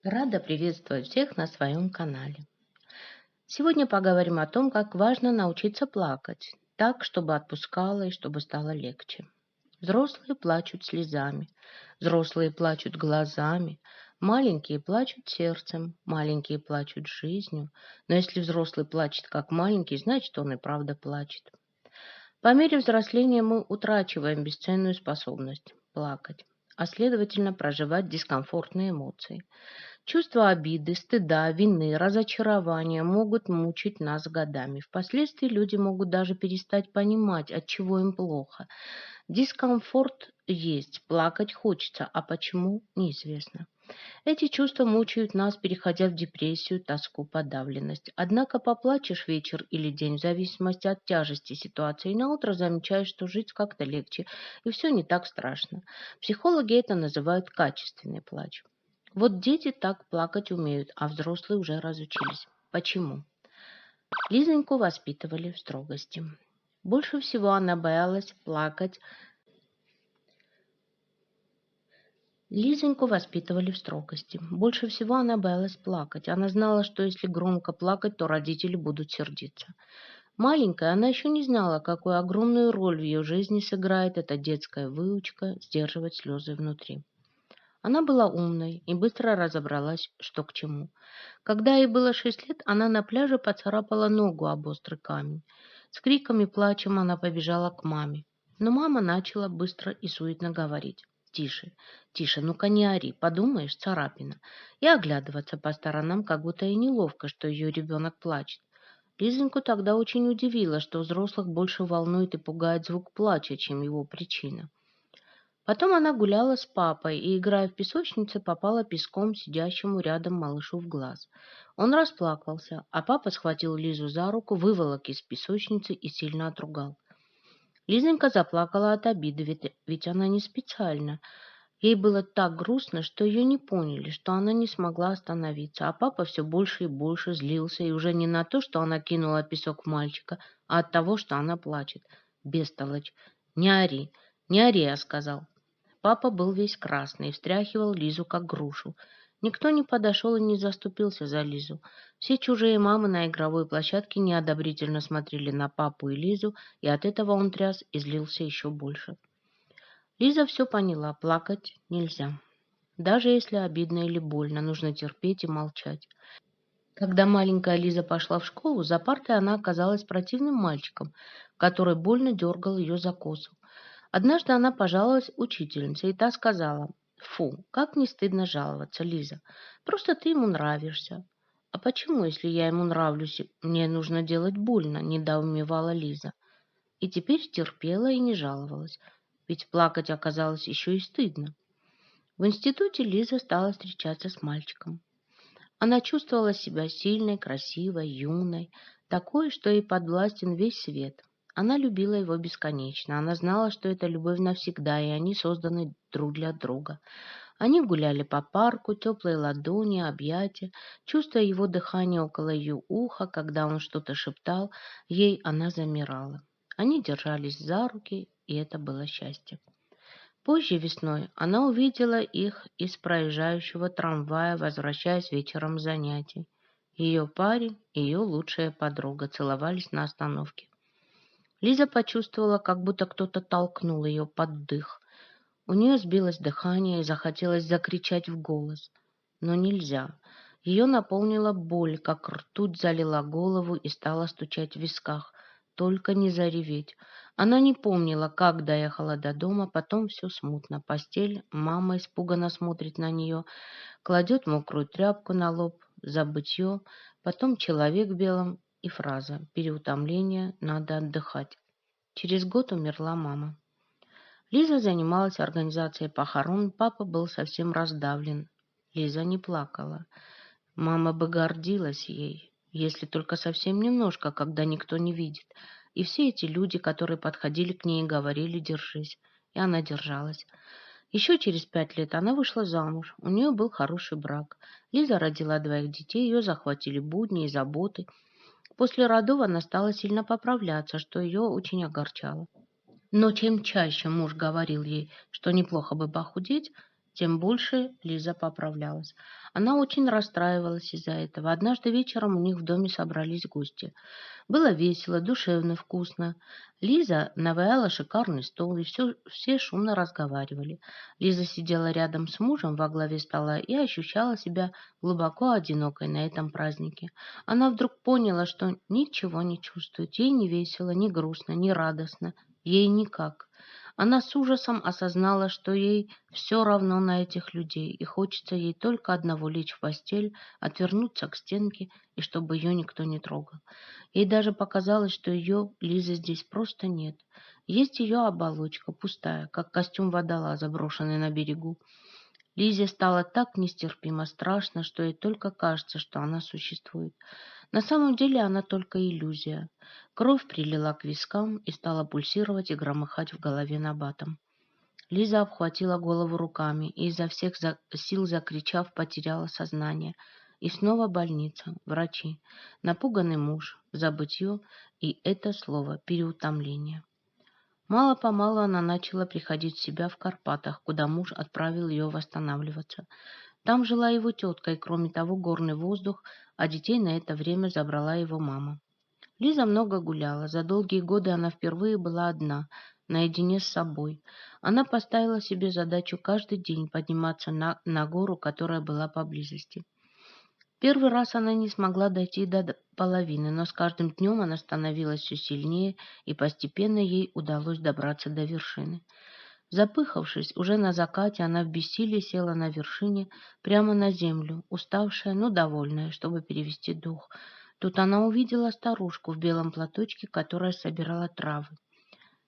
Рада приветствовать всех на своем канале. Сегодня поговорим о том, как важно научиться плакать, так, чтобы отпускало и чтобы стало легче. Взрослые плачут слезами, взрослые плачут глазами, маленькие плачут сердцем, маленькие плачут жизнью. Но если взрослый плачет как маленький, значит он и правда плачет. По мере взросления мы утрачиваем бесценную способность плакать, а следовательно проживать дискомфортные эмоции. Чувства обиды, стыда, вины, разочарования могут мучить нас годами. Впоследствии люди могут даже перестать понимать, от чего им плохо. Дискомфорт есть, плакать хочется, а почему – неизвестно. Эти чувства мучают нас, переходя в депрессию, тоску, подавленность. Однако поплачешь вечер или день, в зависимости от тяжести ситуации, и наутро замечаешь, что жить как-то легче, и все не так страшно. Психологи это называют качественный плач. Вот дети так плакать умеют, а взрослые уже разучились. Почему? Лизоньку воспитывали в строгости. Больше всего она боялась плакать. Лизоньку воспитывали в строгости. Больше всего она боялась плакать. Она знала, что если громко плакать, то родители будут сердиться. Маленькая, она еще не знала, какую огромную роль в ее жизни сыграет эта детская выучка сдерживать слезы внутри. Она была умной и быстро разобралась, что к чему. Когда ей было 6 лет, она на пляже поцарапала ногу об острый камень. С криком и плачем она побежала к маме. Но мама начала быстро и суетно говорить. «Тише, тише, ну-ка не ори, подумаешь, царапина». И оглядываться по сторонам, как будто ей неловко, что ее ребенок плачет. Лизоньку тогда очень удивило, что взрослых больше волнует и пугает звук плача, чем его причина. Потом она гуляла с папой и, играя в песочнице, попала песком сидящему рядом малышу в глаз. Он расплакался, а папа схватил Лизу за руку, выволок из песочницы и сильно отругал. Лизонька заплакала от обиды, ведь она не специально. Ей было так грустно, что ее не поняли, что она не смогла остановиться, а папа все больше и больше злился, и уже не на то, что она кинула песок в мальчика, а от того, что она плачет. «Бестолочь! Не ори! Не ори!» — я сказал. Папа был весь красный и встряхивал Лизу, как грушу. Никто не подошел и не заступился за Лизу. Все чужие мамы на игровой площадке неодобрительно смотрели на папу и Лизу, и от этого он тряс и злился еще больше. Лиза все поняла, плакать нельзя. Даже если обидно или больно, нужно терпеть и молчать. Когда маленькая Лиза пошла в школу, за партой она оказалась противным мальчиком, который больно дергал ее за косу. Однажды она пожаловалась учительнице, и та сказала: «Фу, как не стыдно жаловаться, Лиза. Просто ты ему нравишься». «А почему, если я ему нравлюсь, мне нужно делать больно?» – недоумевала Лиза. И теперь терпела и не жаловалась, ведь плакать оказалось еще и стыдно. В институте Лиза стала встречаться с мальчиком. Она чувствовала себя сильной, красивой, юной, такой, что ей подвластен весь свет. Она любила его бесконечно. Она знала, что это любовь навсегда, и они созданы друг для друга. Они гуляли по парку, теплые ладони, объятия, чувствуя его дыхание около ее уха, когда он что-то шептал, ей она замирала. Они держались за руки, и это было счастье. Позже весной она увидела их из проезжающего трамвая, возвращаясь вечером с занятий. Ее парень и ее лучшая подруга целовались на остановке. Лиза почувствовала, как будто кто-то толкнул ее под дых. У нее сбилось дыхание и захотелось закричать в голос. Но нельзя. Ее наполнила боль, как ртуть залила голову и стала стучать в висках. Только не зареветь. Она не помнила, как доехала до дома, потом все смутно. Постель, мама испуганно смотрит на нее, кладет мокрую тряпку на лоб, забытье, потом человек в белом и фраза «Переутомление, надо отдыхать». Через год умерла мама. Лиза занималась организацией похорон, папа был совсем раздавлен. Лиза не плакала. Мама бы гордилась ей, если только совсем немножко, когда никто не видит. И все эти люди, которые подходили к ней и говорили «держись», и она держалась. Еще через 5 лет она вышла замуж, у нее был хороший брак. Лиза родила 2 детей, ее захватили будни и заботы. После родов она стала сильно поправляться, что ее очень огорчало. Но чем чаще муж говорил ей, что неплохо бы похудеть, тем больше Лиза поправлялась. Она очень расстраивалась из-за этого. Однажды вечером у них в доме собрались гости. Было весело, душевно, вкусно. Лиза наваяла шикарный стол, и все шумно разговаривали. Лиза сидела рядом с мужем во главе стола и ощущала себя глубоко одинокой на этом празднике. Она вдруг поняла, что ничего не чувствует. Ей не весело, не грустно, не радостно. Ей никак. Она с ужасом осознала, что ей все равно на этих людей, и хочется ей только одного — лечь в постель, отвернуться к стенке, и чтобы ее никто не трогал. Ей даже показалось, что ее, Лизы, здесь просто нет. Есть ее оболочка, пустая, как костюм водолаза, брошенный на берегу. Лизе стало так нестерпимо страшно, что ей только кажется, что она существует. На самом деле она только иллюзия. Кровь прилила к вискам и стала пульсировать и громыхать в голове набатом. Лиза обхватила голову руками и изо всех сил закричав, потеряла сознание. И снова больница, врачи, напуганный муж, забытье и это слово переутомление. Мало-помалу она начала приходить в себя в Карпатах, куда муж отправил ее восстанавливаться. Там жила его тетка, и кроме того горный воздух, а детей на это время забрала его мама. Лиза много гуляла. За долгие годы она впервые была одна, наедине с собой. Она поставила себе задачу каждый день подниматься на гору, которая была поблизости. Первый раз она не смогла дойти до половины, но с каждым днем она становилась все сильнее, и постепенно ей удалось добраться до вершины. Запыхавшись, уже на закате она в бессилии села на вершине, прямо на землю, уставшая, но довольная, чтобы перевести дух. Тут она увидела старушку в белом платочке, которая собирала травы.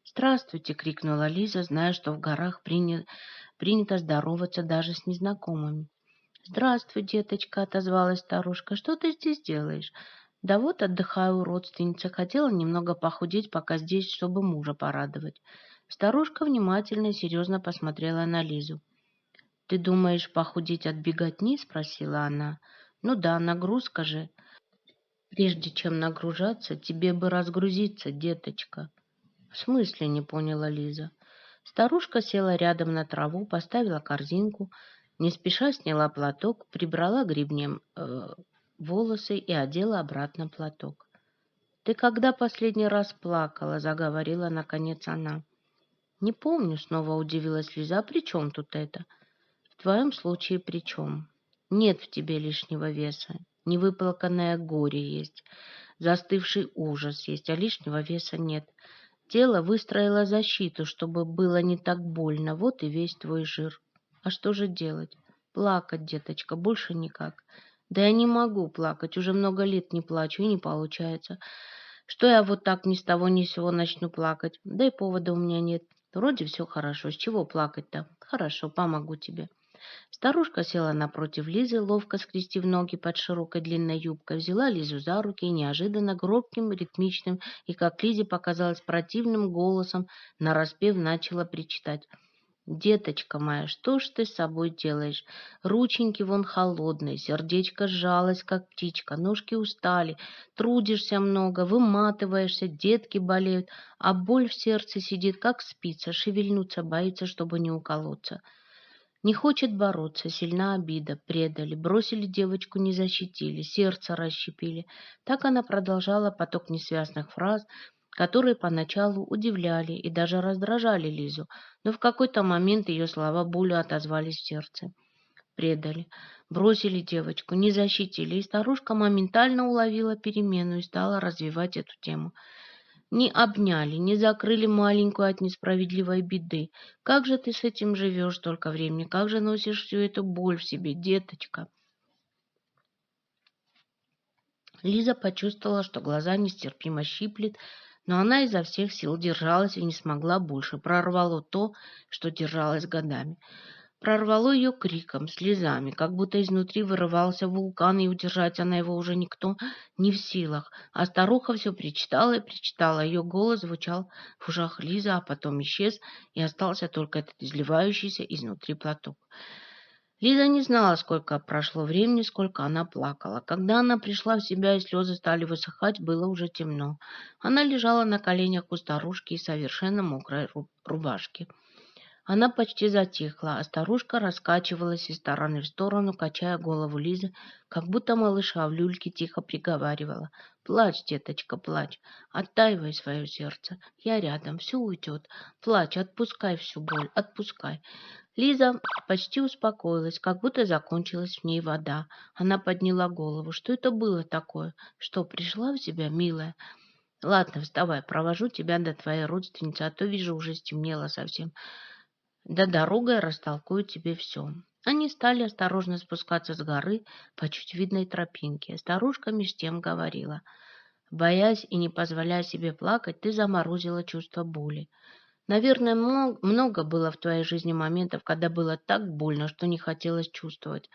«Здравствуйте!» — крикнула Лиза, зная, что в горах принято здороваться даже с незнакомыми. «Здравствуй, деточка!» — отозвалась старушка. «Что ты здесь делаешь?» «Да вот отдыхаю у родственницы. Хотела немного похудеть, пока здесь, чтобы мужа порадовать». Старушка внимательно и серьезно посмотрела на Лизу. «Ты думаешь похудеть от беготни?» — спросила она. «Ну да, нагрузка же. Прежде чем нагружаться, тебе бы разгрузиться, деточка». «В смысле?» — не поняла Лиза. Старушка села рядом на траву, поставила корзинку, не спеша сняла платок, прибрала гребнем волосы и одела обратно платок. «Ты когда последний раз плакала?» — заговорила наконец она. «Не помню», — снова удивилась Лиза. «А при чем тут это?» «В твоем случае при чем? Нет в тебе лишнего веса. Невыплаканное горе есть, застывший ужас есть, а лишнего веса нет. Тело выстроило защиту, чтобы было не так больно. Вот и весь твой жир. А что же делать? Плакать, деточка, больше никак. Да я не могу плакать, уже много лет не плачу, и не получается. Что я вот так ни с того ни с сего начну плакать? Да и повода у меня нет. Вроде все хорошо, с чего плакать-то? Хорошо, помогу тебе». Старушка села напротив Лизы, ловко скрестив ноги под широкой длинной юбкой, взяла Лизу за руки и неожиданно громким, ритмичным и, как Лизе показалось, противным голосом нараспев начала причитать. «Деточка моя, что ж ты с собой делаешь? Рученьки вон холодные, сердечко сжалось, как птичка, ножки устали, трудишься много, выматываешься, детки болеют, а боль в сердце сидит, как спица, шевельнуться боится, чтобы не уколоться». Не хочет бороться, сильна обида, предали, бросили девочку, не защитили, сердце расщепили. Так она продолжала поток несвязных фраз, которые поначалу удивляли и даже раздражали Лизу, но в какой-то момент ее слова болью отозвались в сердце. Предали, бросили девочку, не защитили, и старушка моментально уловила перемену и стала развивать эту тему. Не обняли, не закрыли маленькую от несправедливой беды. Как же ты с этим живешь столько времени? Как же носишь всю эту боль в себе, деточка?» Лиза почувствовала, что глаза нестерпимо щиплет, но она изо всех сил держалась и не смогла больше. Прорвало то, что держалось годами. Прорвало ее криком, слезами, как будто изнутри вырывался вулкан, и удержать она его уже никто не в силах. А старуха все причитала и причитала. Ее голос звучал в ушах Лизы, а потом исчез, и остался только этот изливающийся изнутри платок. Лиза не знала, сколько прошло времени, сколько она плакала. Когда она пришла в себя и слезы стали высыхать, было уже темно. Она лежала на коленях у старушки и совершенно мокрой рубашки. Она почти затихла, а старушка раскачивалась из стороны в сторону, качая голову Лизы, как будто малыша в люльке тихо приговаривала: «Плачь, деточка, плачь, оттаивай свое сердце, я рядом, все уйдет, плачь, отпускай всю боль, отпускай». Лиза почти успокоилась, как будто закончилась в ней вода. Она подняла голову. Что это было такое? Что, пришла в себя, милая? Ладно, вставай, провожу тебя до твоей родственницы, а то, вижу, уже стемнело совсем. Да дорогой растолкую тебе все. Они стали осторожно спускаться с горы по чуть видной тропинке. Старушка меж тем говорила: «Боясь и не позволяя себе плакать, ты заморозила чувство боли. Наверное, много было в твоей жизни моментов, когда было так больно, что не хотелось чувствовать.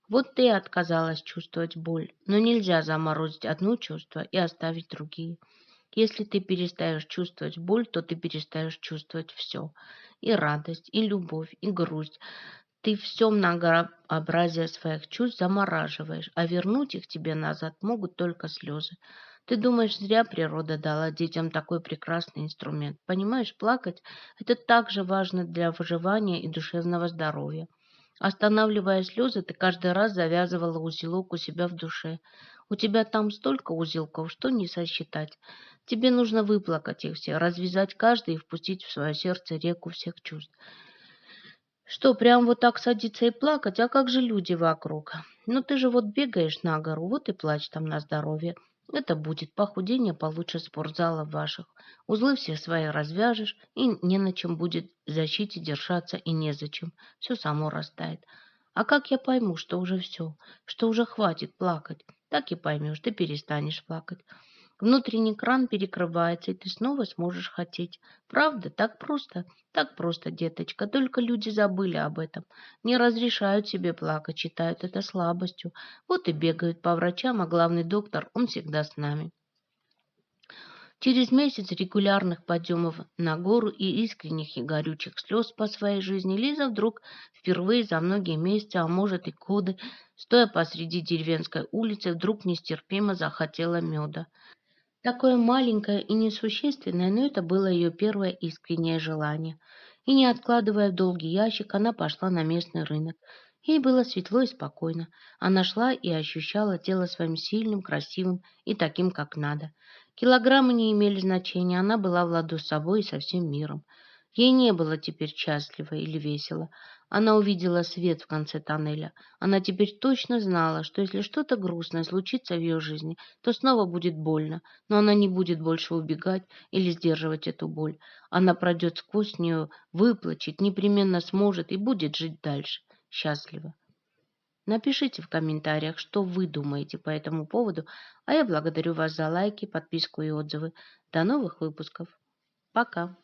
Вот ты и отказалась чувствовать боль. Но нельзя заморозить одно чувство и оставить другие. Если ты перестаешь чувствовать боль, то ты перестаешь чувствовать все. И радость, и любовь, и грусть. Ты все многообразие своих чувств замораживаешь, а вернуть их тебе назад могут только слезы. Ты думаешь, зря природа дала детям такой прекрасный инструмент. Понимаешь, плакать — это так же важно для выживания и душевного здоровья. Останавливая слезы, ты каждый раз завязывала узелок у себя в душе. У тебя там столько узелков, что не сосчитать. Тебе нужно выплакать их все, развязать каждый и впустить в свое сердце реку всех чувств. Что, прям вот так садиться и плакать? А как же люди вокруг? Ну ты же вот бегаешь на гору, вот и плачь там на здоровье. Это будет похудение получше спортзалов ваших. Узлы все свои развяжешь, и не на чем будет защите держаться, и незачем. Все само растает. А как я пойму, что уже все, что уже хватит плакать? Так и поймешь, ты перестанешь плакать. Внутренний кран перекрывается, и ты снова сможешь хотеть. Правда? Так просто, деточка. Только люди забыли об этом. Не разрешают себе плакать, считают это слабостью. Вот и бегают по врачам, а главный доктор, он всегда с нами. Через месяц регулярных подъемов на гору и искренних и горючих слез по своей жизни Лиза вдруг впервые за многие месяцы, а может и годы, стоя посреди деревенской улицы, вдруг нестерпимо захотела меда. Такое маленькое и несущественное, но это было ее первое искреннее желание. И не откладывая в долгий ящик, она пошла на местный рынок. Ей было светло и спокойно. Она шла и ощущала тело своим сильным, красивым и таким, как надо. Килограммы не имели значения, она была в ладу с собой и со всем миром. Ей не было теперь счастливо или весело. Она увидела свет в конце тоннеля. Она теперь точно знала, что если что-то грустное случится в ее жизни, то снова будет больно, но она не будет больше убегать или сдерживать эту боль. Она пройдет сквозь нее, выплачет, непременно сможет и будет жить дальше, счастливо. Напишите в комментариях, что вы думаете по этому поводу, а я благодарю вас за лайки, подписку и отзывы. До новых выпусков. Пока.